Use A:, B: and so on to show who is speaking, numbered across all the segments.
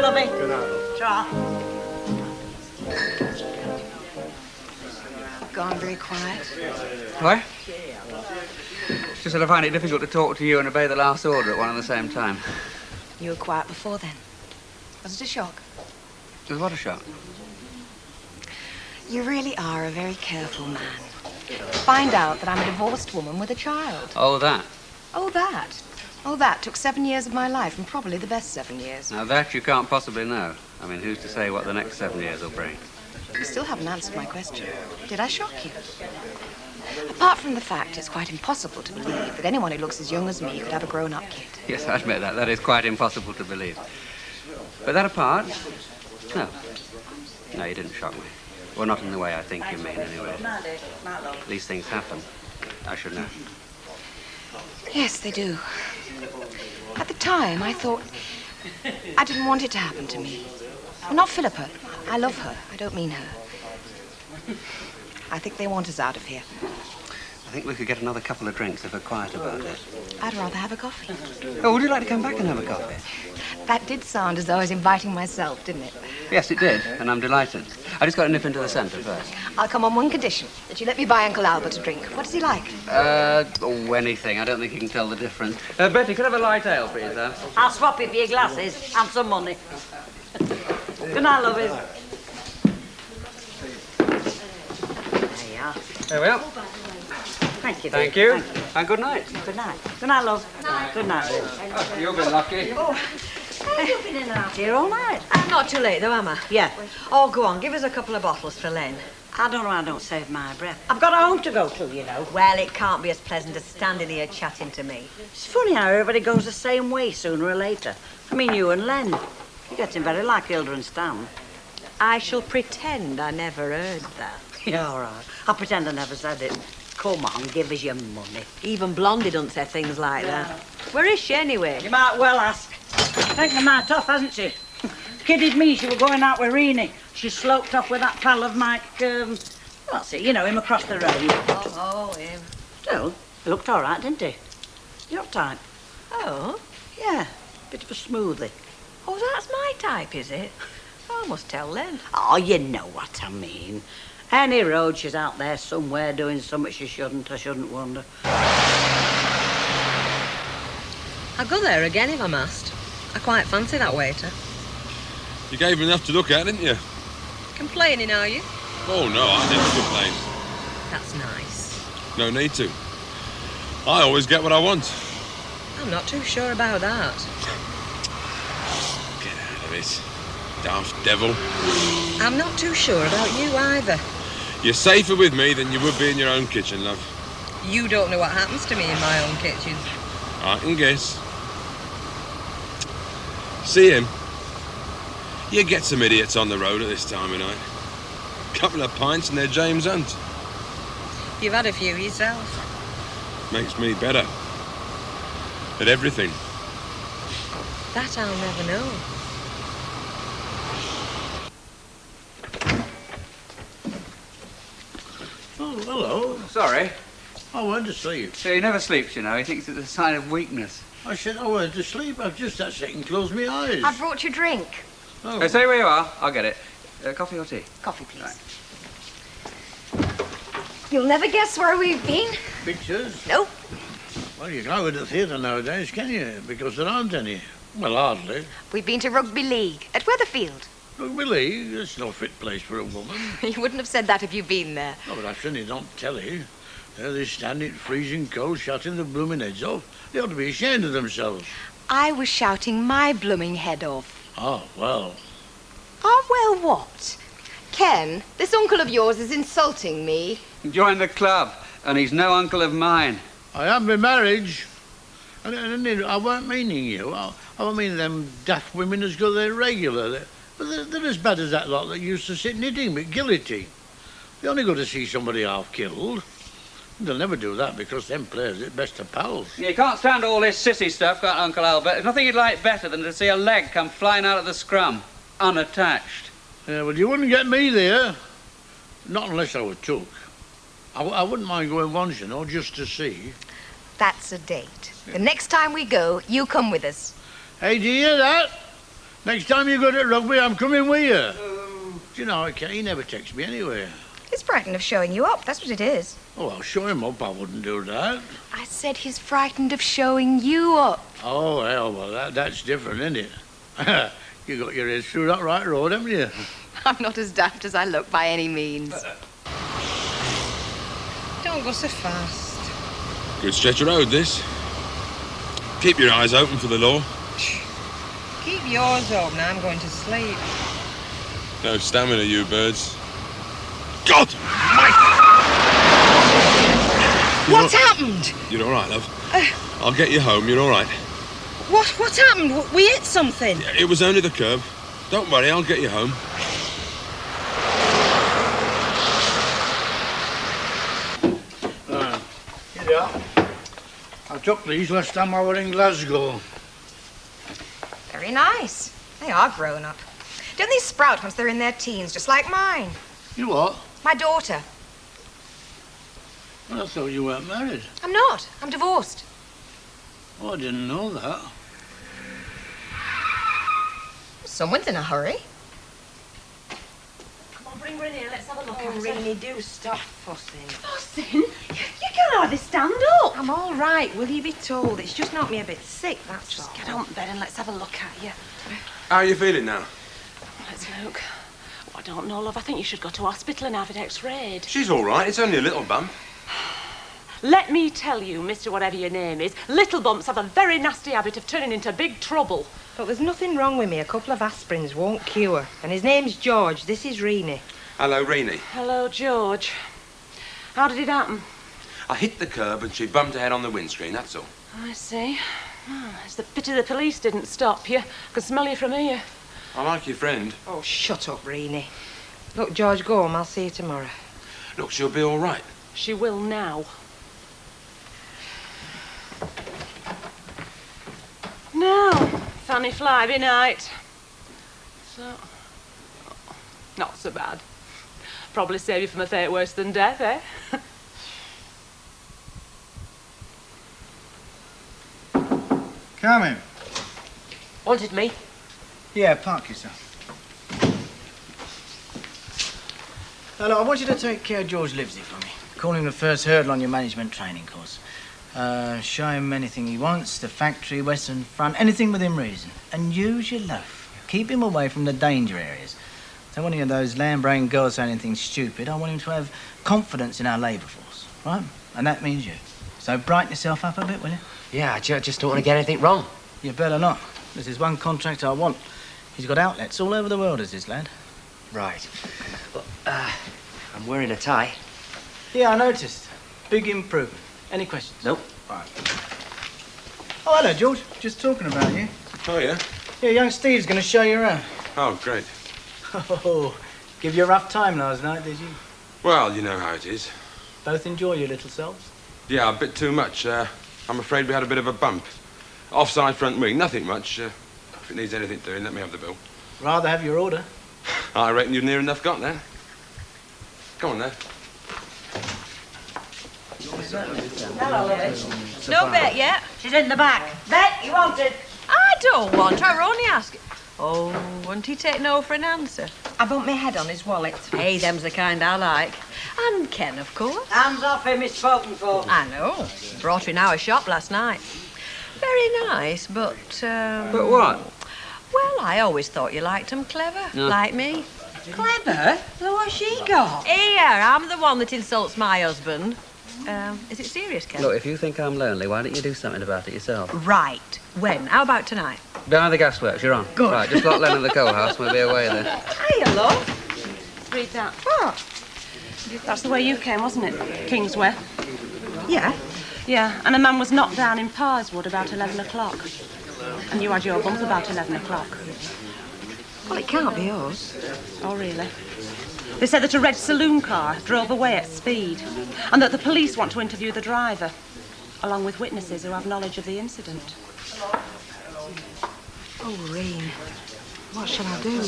A: lovey.
B: Good night.
A: Ta.
C: Gone very quiet.
D: What? It's just that I find it difficult to talk to you and obey the last order at one and the same time.
C: You were quiet before then. Was it a shock?
D: It was what a shock.
C: You really are a very careful man. Find out that I'm a divorced woman with a child.
D: Oh, that.
C: Oh, that. Oh, that took 7 years of my life, and probably the best 7 years.
D: Now, that you can't possibly know. I mean, who's to say what the next 7 years will bring?
C: You still haven't answered my question. Did I shock you? Apart from the fact it's quite impossible to believe that anyone who looks as young as me could have a grown-up kid.
D: Yes, I admit that. That is quite impossible to believe. But that apart, no. No, you didn't shock me. Well, not in the way I think you mean, anyway. These things happen. I should know.
C: Yes, they do. At the time, I thought I didn't want it to happen to me. Well, not Philippa. I love her. I don't mean her. I think they want us out of here.
D: I think we could get another couple of drinks if we're quiet about it.
C: I'd rather have a coffee.
D: Oh, would you like to come back and have a coffee?
C: That did sound as though I was inviting myself, didn't it?
D: Yes, it did, and I'm delighted. I just got to nip into the centre first.
C: I'll come on one condition, that you let me buy Uncle Albert a drink. What does he like?
D: Oh, anything. I don't think you can tell the difference. Betty, could I have a light ale, please,
A: I'll swap it for your glasses and some money. Good night, lovey. There you are.
D: There we are.
A: Thank you.
D: Thank
A: dear.
D: you. And good night.
A: Good night. Good night, love. Good night, dear.
D: Oh, you've been lucky.
A: You've been in and out here all night.
E: I'm not too late, though, am I?
A: Yeah.
E: Oh, go on, give us a couple of bottles for Len.
A: I don't know, I don't save my breath. I've got home to go to, you know.
E: Well, it can't be as pleasant as standing here chatting to me.
A: It's funny how everybody goes the same way sooner or later. I mean, you and Len. You're getting very like Hilda and Stan.
E: I shall pretend I never heard that.
A: Yeah, all right. I'll pretend I never said it. Come on, give us your money.
E: Even Blondie don't say things like that. Where is she, anyway?
A: You might well ask. Taken the night off, hasn't she? Kidded me she was going out with Reenie. She sloped off with that pal of Mike, what's it, you know, him across the road.
E: Oh, him.
A: Still, he looked all right, didn't he? Your type.
E: Oh?
A: Yeah, bit of a smoothie.
E: Oh, that's my type, is it? I must tell Len.
A: Oh, you know what I mean. Any road she's out there somewhere doing something she shouldn't, I shouldn't wonder.
E: I'll go there again if I'm asked. I quite fancy that waiter.
F: You gave him enough to look at, didn't you?
E: Complaining, are you?
F: Oh, no, I didn't complain.
E: That's nice.
F: No need to. I always get what I want.
E: I'm not too sure about that.
F: Get out of it, daft devil.
E: I'm not too sure about you either.
F: You're safer with me than you would be in your own kitchen, love.
E: You don't know what happens to me in my own kitchen.
F: I can guess. See him? You get some idiots on the road at this time of night. Couple of pints and they're James Hunt.
E: You've had a few yourself.
F: Makes me better. At everything.
E: That I'll never know.
B: Oh, hello.
D: Sorry.
B: I went to sleep.
D: So he never sleeps, you know. He thinks it's a sign of weakness.
B: I said I went to sleep. I've just that second closed my eyes.
C: I brought you a drink.
B: Oh.
D: Stay where you are. I'll get it. Coffee or tea?
C: Coffee, please.
D: Right.
C: You'll never guess where we've been.
B: Pictures?
C: Nope.
B: Well, you can't go to the theatre nowadays, can you? Because there aren't any. Well, hardly.
C: We've been to rugby league at Weatherfield.
B: Rugby league, that's no fit place for a woman.
C: You wouldn't have said that if you'd been there.
B: No, but I've seen it on telly. There they stand in freezing cold, shouting the blooming heads off. They ought to be ashamed of themselves.
C: I was shouting my blooming head off.
B: Oh, well.
C: Oh, well, what? Ken, this uncle of yours is insulting me.
D: Join the club, and he's no uncle of mine.
B: I have my marriage. And I weren't meaning you. I mean them daft women as go there regular. But they're as bad as that lot that used to sit knitting with Gillity. They only go to see somebody half killed. They'll never do that because them players are best of pals.
D: You can't stand all this sissy stuff, can't Uncle Albert? There's nothing you'd like better than to see a leg come flying out of the scrum, unattached.
B: Yeah, well, you wouldn't get me there. Not unless I were took. I wouldn't mind going once, you know, just to see.
C: That's a date. The next time we go, you come with us.
B: Hey, do you hear that? Next time you go to rugby, I'm coming with you. Do you know, he never takes me anywhere.
C: He's frightened of showing you up, that's what it is.
B: Oh, I'll show him up, I wouldn't do that.
C: I said he's frightened of showing you up.
B: Oh, well, that's different, isn't it? You got your head through that right road, haven't you?
C: I'm not as daft as I look by any means.
E: Don't go so fast.
F: Good stretch of road, this. Keep your eyes open for the law.
E: Keep yours open, I'm going to sleep.
F: No stamina, you birds. God! Mike!
E: What's happened?
F: You're all right, love. I'll get you home. You're all right.
E: What's happened? We hit something.
F: Yeah, it was only the curb. Don't worry, I'll get you home.
B: Yeah. I took these last time I were in Glasgow.
C: Very nice. They are grown up. Don't they sprout once they're in their teens, just like mine?
B: You what?
C: My daughter.
B: Well, I thought you weren't married.
C: I'm not. I'm divorced.
B: Oh, I didn't know that.
C: Someone's in a hurry.
G: Come on, bring her in here. Let's have a look
E: Oh,
G: at her.
E: Rini, do stop fussing.
G: Fussing? You can hardly stand up.
E: I'm all right, will you be told? It's just knocked me a bit sick, that's all.
G: Get on bed and let's have a look at you.
F: How are you feeling now?
G: Let's look. Oh, I don't know, love. I think you should go to hospital and have it x-rayed.
F: She's all right. It's only a little bump.
G: Let me tell you, Mr. Whatever your name is, little bumps have a very nasty habit of turning into big trouble.
E: But there's nothing wrong with me. A couple of aspirins won't cure. And his name's George. This is Rini.
F: Hello, Rini.
G: Hello, George. How did it happen?
F: I hit the curb and she bumped her head on the windscreen, that's all.
G: I see. Oh, it's the pity the police didn't stop you. I can smell you from here.
F: I like your friend.
E: Oh, shut up, Rini. Look, George, go home. I'll see you tomorrow.
F: Look, she'll be all right.
G: She will now. Now, Fanny Flyby night. So, not so bad. Probably save you from a fate worse than death, eh?
H: Come in.
G: Wanted me?
H: Yeah, park yourself. Now, look, I want you to take care of George Livesey for me. Call him the first hurdle on your management training course. Show him anything he wants, the factory, Western Front, anything within reason. And use your loaf. Keep him away from the danger areas. Don't want any of those lamb-brained girls saying anything stupid. I want him to have confidence in our labour force, right? And that means you. So brighten yourself up a bit, will you?
I: Yeah, I just don't want to get anything wrong.
H: You better not. This is one contract I want. He's got outlets all over the world, as this lad.
I: Right. Well, I'm wearing a tie.
H: Yeah, I noticed. Big improvement. Any questions?
I: Nope.
H: Right. Oh, hello, George. Just talking about you.
F: Oh, yeah?
H: Yeah, young Steve's going to show you around.
F: Oh, great.
H: Oh, give you a rough time last night, did you?
F: Well, you know how it is.
H: Both enjoy your little selves?
F: Yeah, a bit too much. I'm afraid we had a bit of a bump. Offside front wing, nothing much. If it needs anything doing, let me have the bill.
H: Rather have your order.
F: I reckon you've near enough got then. Come on, then.
A: Hello, Lily.
C: No bet yet.
A: She's in the back. Bet, you wanted.
J: I don't want her, I only ask. Oh, won't he take no for an answer?
C: I bumped my head on his wallet.
J: Hey, them's the kind I like. And Ken, of course.
A: Hands off him, he's spoken for.
J: I know. Brought her in our shop last night. Very nice, but,
D: But what?
J: Well, I always thought you liked 'em clever, like me.
A: Clever? So what's she got?
J: Here, I'm the one that insults my husband. Is it serious, Ken?
D: Look, if you think I'm lonely, why don't you do something about it yourself?
J: Right. When? How about tonight?
D: Behind the gasworks, you're on.
J: Good.
D: Right, just lock Len at the coal house, we'll be away then.
G: Hiya, love. Read that. What? That's the way you came, wasn't it? Kingsway.
C: Yeah.
G: Yeah, and a man was knocked down in Parswood about 11 o'clock. And you had your bump about 11 o'clock.
C: Well, it can't be us.
G: Oh, really? They said that a red saloon car drove away at speed and that the police want to interview the driver, along with witnesses who have knowledge of the incident.
C: Oh, Reen. What shall I do?
G: Oh,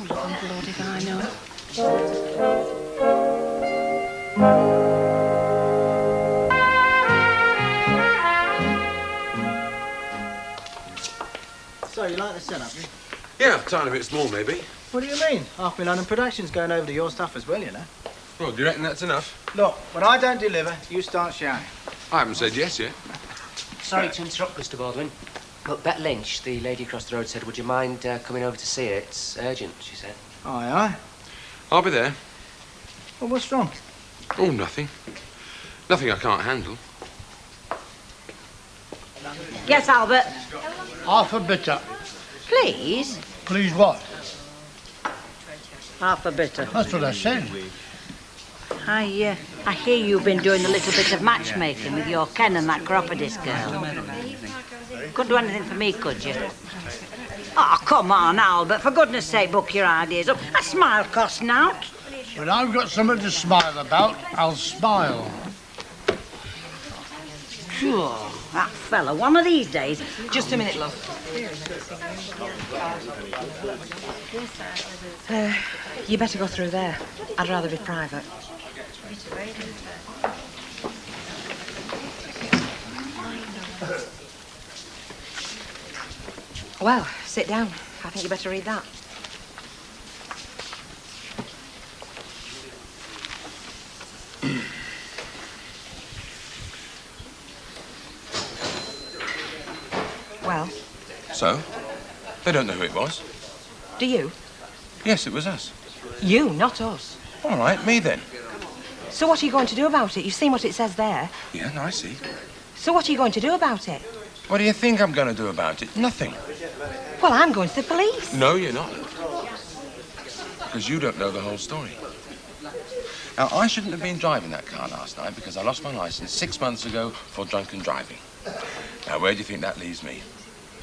G: look, I'm bloody if I know.
H: So, So, you like the setup, eh?
F: Yeah, a tiny bit small, maybe.
H: What do you mean? Half my London production's going over to your stuff as well, you know.
F: Well, do you reckon that's enough?
H: Look, when I don't deliver, you start shouting.
F: I haven't said yes yet.
I: Sorry to interrupt, Mr. Baldwin. But Bet Lynch, the lady across the road, said, would you mind coming over to see her? It's urgent, she said.
H: Aye, aye.
F: I'll be there.
H: Well, what's wrong?
F: Oh, nothing. Nothing I can't handle.
A: Yes, Albert.
B: Half a bitter.
A: Please?
B: Please what?
A: Half a bitter.
B: That's what I said.
A: I hear you've been doing a little bit of matchmaking with your Ken and that Cropodis girl. Couldn't do anything for me, could you? Oh, come on, Albert. For goodness sake, book your ideas up. A smile costs nought.
B: When I've got something to smile about, I'll smile.
A: Sure, that fella, one of these days.
C: Just a minute, love. You better go through there. I'd rather be private. Well, sit down. I think you better read that. Well,
F: So? They don't know who it was.
C: do you?
F: Yes, it was us.
C: You, not us.
F: All right, me then.
C: So what are you going to do about it? You've seen what it says there.
F: Yeah, I see.
C: So what are you going to do about it?
F: What do you think I'm going to do about it? Nothing.
C: Well, I'm going to the police.
F: No, you're not. Because you don't know the whole story. Now, I shouldn't have been driving that car last night because I lost my license 6 months ago for drunken driving. Now, where do you think that leaves me?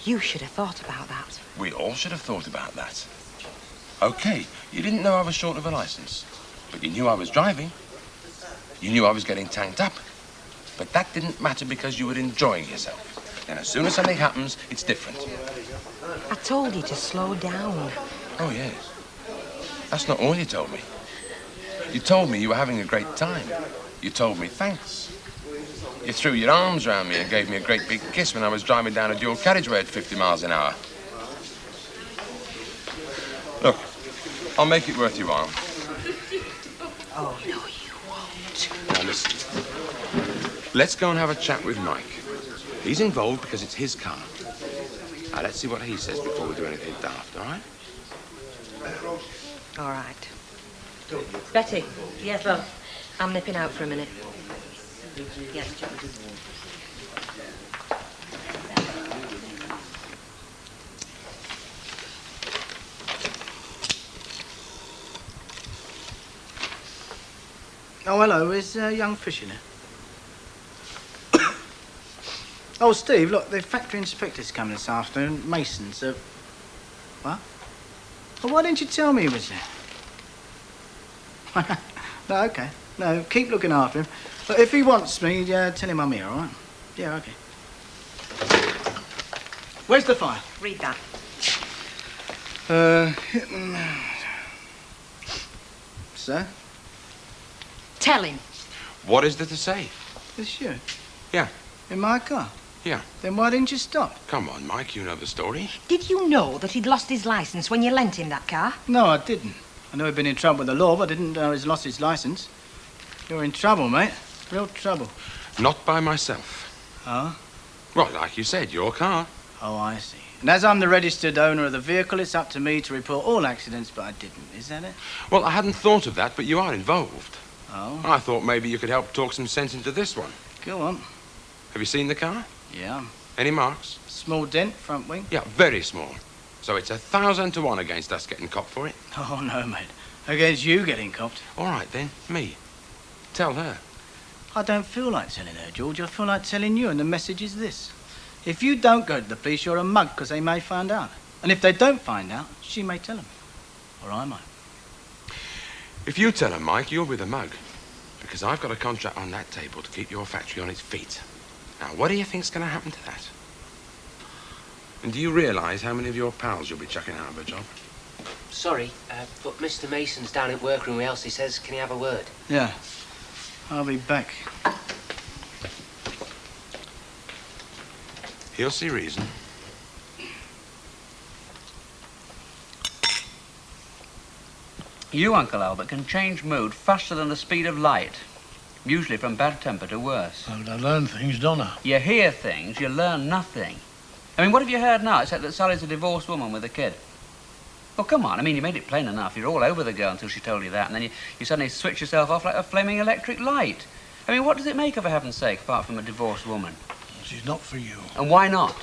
C: You should have thought about that.
F: We all should have thought about that. Okay, you didn't know I was short of a license, but you knew I was driving. You knew I was getting tanked up. But that didn't matter because you were enjoying yourself. And as soon as something happens, it's different.
C: I told you to slow down.
F: Oh, yes. That's not all you told me. You told me you were having a great time. You told me thanks. You threw your arms around me and gave me a great big kiss when I was driving down a dual carriageway at 50 miles an hour. Look, I'll make it worth your while.
C: Oh, no, you won't.
F: Now, listen. Let's go and have a chat with Mike. He's involved because it's his car. Now, let's see what he says before we do anything daft, all right?
C: All right.
G: Betty.
A: Yes, love.
C: I'm nipping out for a minute.
A: Yes.
H: Oh, hello. Is young Fish in there? Oh, Steve, look, the factory inspector's coming this afternoon. Masons. What? Well, why didn't you tell me he was there? No, okay. No, keep looking after him. But if he wants me, tell him I'm here, all right? Yeah, okay. Where's the file?
C: Read that.
H: Sir?
C: Tell him.
F: What is there to say?
H: It's you.
F: Yeah.
H: In my car?
F: Yeah.
H: Then why didn't you stop?
F: Come on, Mike, you know the story.
C: Did you know that he'd lost his license when you lent him that car?
H: No, I didn't. I know he'd been in trouble with the law, but I didn't know he's lost his license. You're in trouble, mate. Real trouble.
F: Not by myself.
H: Oh?
F: Well, like you said, your car.
H: Oh, I see. And as I'm the registered owner of the vehicle, it's up to me to report all accidents, but I didn't. Is that it?
F: Well, I hadn't thought of that, but you are involved.
H: Oh?
F: I thought maybe you could help talk some sense into this one.
H: Go on.
F: Have you seen the car?
H: Yeah.
F: Any marks?
H: Small dent, front wing.
F: Yeah, very small. So it's 1,000 to 1 against us getting copped for it.
H: Oh, no, mate. Against you getting copped.
F: All right, then. Me. Tell her.
H: I don't feel like telling her, George. I feel like telling you, and the message is this. If you don't go to the police, you're a mug, because they may find out. And if they don't find out, she may tell them. Or I might.
F: If you tell her, Mike, you'll be the mug. Because I've got a contract on that table to keep your factory on its feet. Now, what do you think's going to happen to that? And do you realise how many of your pals you'll be chucking out of a job?
I: Sorry, but Mr. Mason's down at workroom with Elsie. Says, can he have a word?
H: Yeah. I'll be back.
F: He'll see reason.
D: You, Uncle Albert, can change mood faster than the speed of light. Usually from bad temper to worse.
B: Well, I learn things, don't I?
D: You hear things, you learn nothing. I mean, what have you heard now except that Sally's a divorced woman with a kid? Well, come on. I mean, you made it plain enough. You're all over the girl until she told you that, and then you suddenly switch yourself off like a flaming electric light. I mean, what does it make, for heaven's sake, apart from a divorced woman?
B: She's not for you.
D: And why not?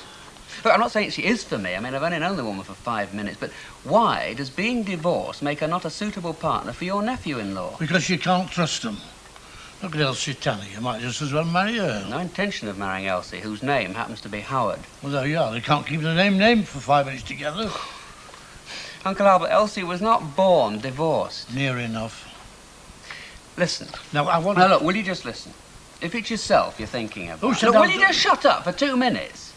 D: Look, I'm not saying she is for me. I mean, I've only known the woman for 5 minutes, but why does being divorced make her not a suitable partner for your nephew-in-law?
B: Because you can't trust them. Look at Elsie Tally. You might just as well marry her.
D: No intention of marrying Elsie, whose name happens to be Howard.
B: Well, there you are. They can't keep the name for 5 minutes together.
D: Uncle Albert, Elsie was not born divorced.
B: Near enough.
D: Listen.
B: Now, I want...
D: Now, look, will you just listen? If it's yourself you're thinking of...
B: Who said
D: Look,
B: that?
D: will you just shut up for 2 minutes?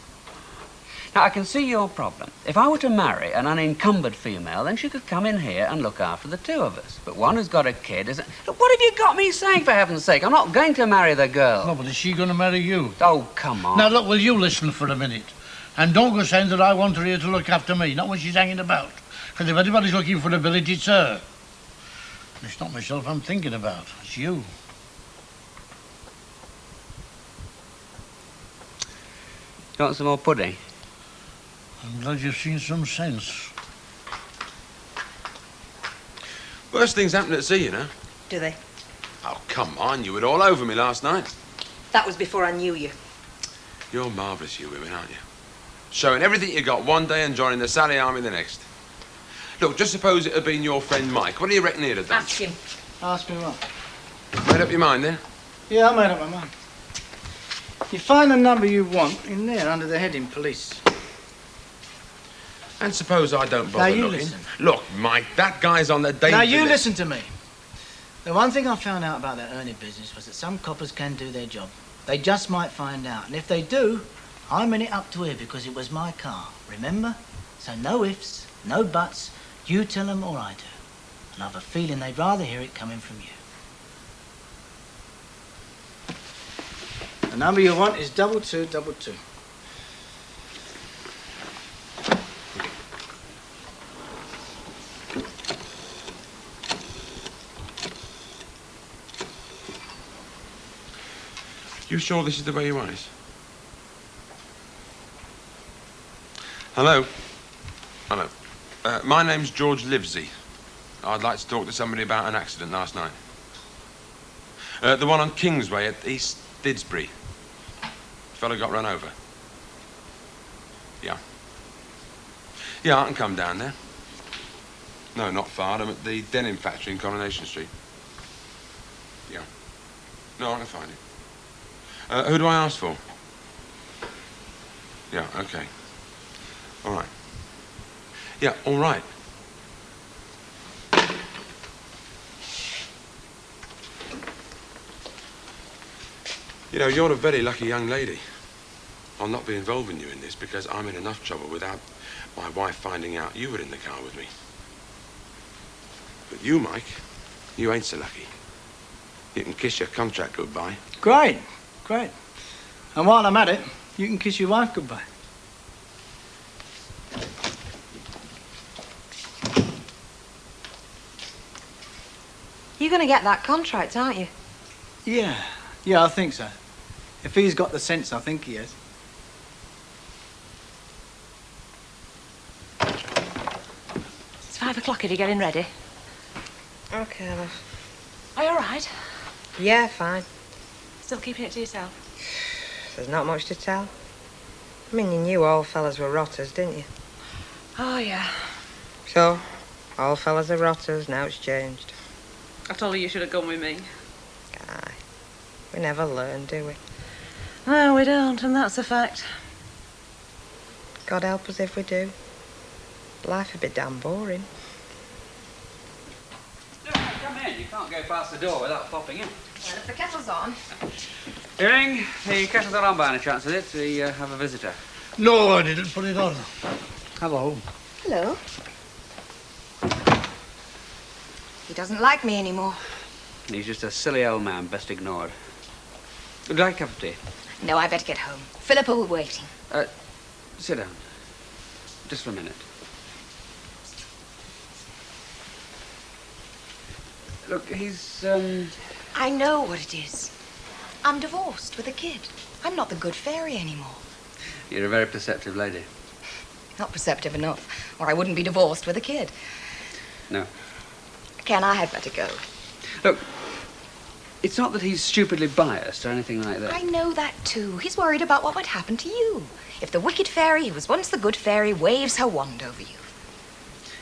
D: Now, I can see your problem. If I were to marry an unencumbered female, then she could come in here and look after the two of us. But one who's got a kid isn't... Look, what have you got me saying, for heaven's sake? I'm not going to marry the girl.
B: No, but is she going to marry you?
D: Oh, come on.
B: Now, look, will you listen for a minute? And don't go saying that I want her here to look after me, not when she's hanging about. Because if anybody's looking for a village, it's her. It's not myself I'm thinking about. It's you.
D: You want some more pudding?
B: I'm glad you've seen some sense.
F: Worst things happen at sea, you know.
J: Do they?
F: Oh, come on. You were all over me last night.
J: That was before I knew you.
F: You're marvellous, you women, aren't you? Showing everything you got one day and joining the Sally Army the next. Look, just suppose it had been your friend Mike. What do you reckon he'd have done?
J: Ask him.
H: Ask me what?
F: Made up your mind, then?
H: Yeah, I made up my mind. You find the number you want in there under the heading police.
F: And suppose I don't bother
H: Now you
F: looking.
H: listen.
F: Look, Mike, that guy's on the danger
H: Now you
F: list.
H: listen to me. The one thing I found out about that Ernie business was that some coppers can do their job. They just might find out. And if they do, I'm in it up to here because it was my car. Remember? So no ifs, no buts. You tell them or I do. And I've a feeling they'd rather hear it coming from you. The number you want is 2222.
F: You sure this is the way you want it? Hello? Hello. My name's George Livesey. I'd like to talk to somebody about an accident last night. The one on Kingsway at East Didsbury. Fellow got run over. Yeah. Yeah, I can come down there. No, not far. I'm at the denim factory in Coronation Street. Yeah. No, I can find it. Who do I ask for? Yeah, okay. All right. Yeah, all right. You know, you're a very lucky young lady. I'll not be involving you in this because I'm in enough trouble without my wife finding out you were in the car with me. But you, Mike, you ain't so lucky. You can kiss your contract goodbye.
H: Great, great. And while I'm at it, you can kiss your wife goodbye.
C: You're going to get that contract, aren't you?
H: Yeah, I think so. If he's got the sense, I think he has.
A: It's 5 o'clock if you're getting ready.
E: Okay, love.
A: Are you all right?
E: Yeah, fine.
A: Still keeping it to yourself?
E: There's not much to tell. I mean, you knew all fellas were rotters, didn't you?
A: Oh, yeah.
E: So, all fellas are rotters, now it's changed.
G: I told her you should have gone with me.
E: Aye. We never learn, do we?
G: No, we don't, and that's a fact.
E: God help us if we do. Life would be damn boring.
D: Come in. You can't go past the door without popping in.
C: Well, if the kettle's on.
D: Earring, the kettle's not on by any chance, is it? We have a visitor.
B: No, I didn't put it on. Hello.
C: Hello. He doesn't like me anymore.
D: He's just a silly old man, best ignored. Would you like a cup of tea?
C: No, I better get home. Philippa will waiting.
D: Sit down. Just for a minute. Look, he's,
C: I know what it is. I'm divorced with a kid. I'm not the good fairy anymore.
D: You're a very perceptive lady.
C: Not perceptive enough, or I wouldn't be divorced with a kid.
D: No.
C: Ken, I had better go.
D: Look, it's not that he's stupidly biased or anything like that.
C: I know that too. He's worried about what would happen to you if the wicked fairy, who was once the good fairy, waves her wand over you.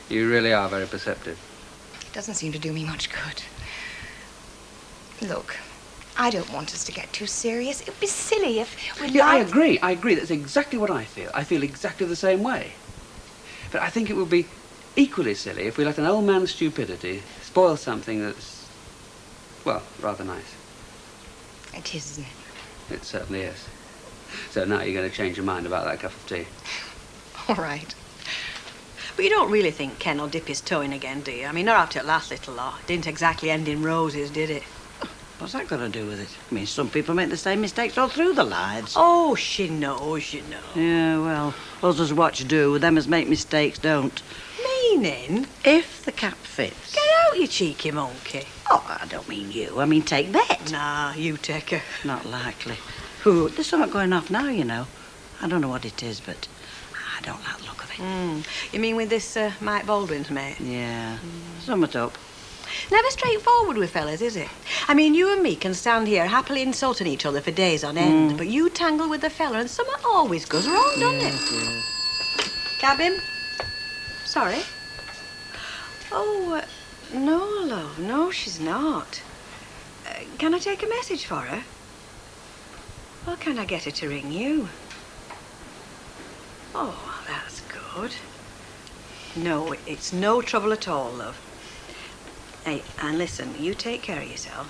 D: You really are very perceptive.
C: It doesn't seem to do me much good. Look, I don't want us to get too serious. It would be silly if we
D: Yeah, I agree. That's exactly what I feel. I feel exactly the same way. But I think it would be equally silly if we let an old man's stupidity spoil something that's, well, rather nice.
C: It is, isn't it?
D: It certainly is. So now you're going to change your mind about that cup of tea.
C: All right.
J: But you don't really think Ken will dip his toe in again, do you? I mean, not after it last little lot. It didn't exactly end in roses, did it?
A: What's that got to do with it? I mean, some people make the same mistakes all through their lives.
J: Oh, she knows, she knows.
A: Yeah, well, us as watch do, them as make mistakes don't.
J: Meaning?
A: If the cap fits.
J: Get out, you cheeky monkey.
A: Oh, I don't mean you. I mean take Bet.
J: Nah, you take her.
A: Not likely. Who? There's something going off now, you know. I don't know what it is, but I don't like the look of it.
J: You mean with this Mike Baldwin's mate?
A: Yeah. Something up.
J: Never straightforward with fellas, is it? I mean, you and me can stand here happily insulting each other for days on end, but you tangle with the fella and something always goes wrong, doesn't it? Cab him? Sorry? Oh, no, love. No, she's not. Can I take a message for her? Well, can I get her to ring you? Oh, that's good. No, it's no trouble at all, love. Hey, and listen, you take care of yourself.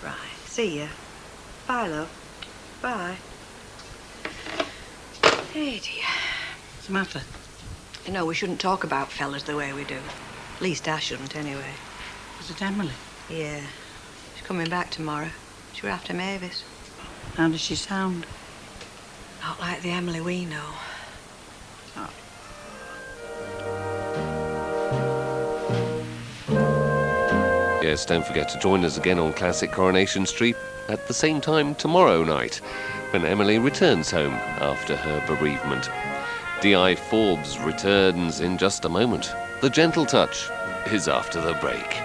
J: Right, see ya. Bye, love. Bye. Hey, dear.
A: What's the matter?
J: You know, we shouldn't talk about fellas the way we do. At least I shouldn't, anyway.
A: Is it Emily?
J: Yeah. She's coming back tomorrow. She's after Mavis.
A: How does she sound?
J: Not like the Emily we know.
K: Yes, don't forget to join us again on Classic Coronation Street at the same time tomorrow night, when Emily returns home after her bereavement. D.I. Forbes returns in just a moment. The Gentle Touch is after the break.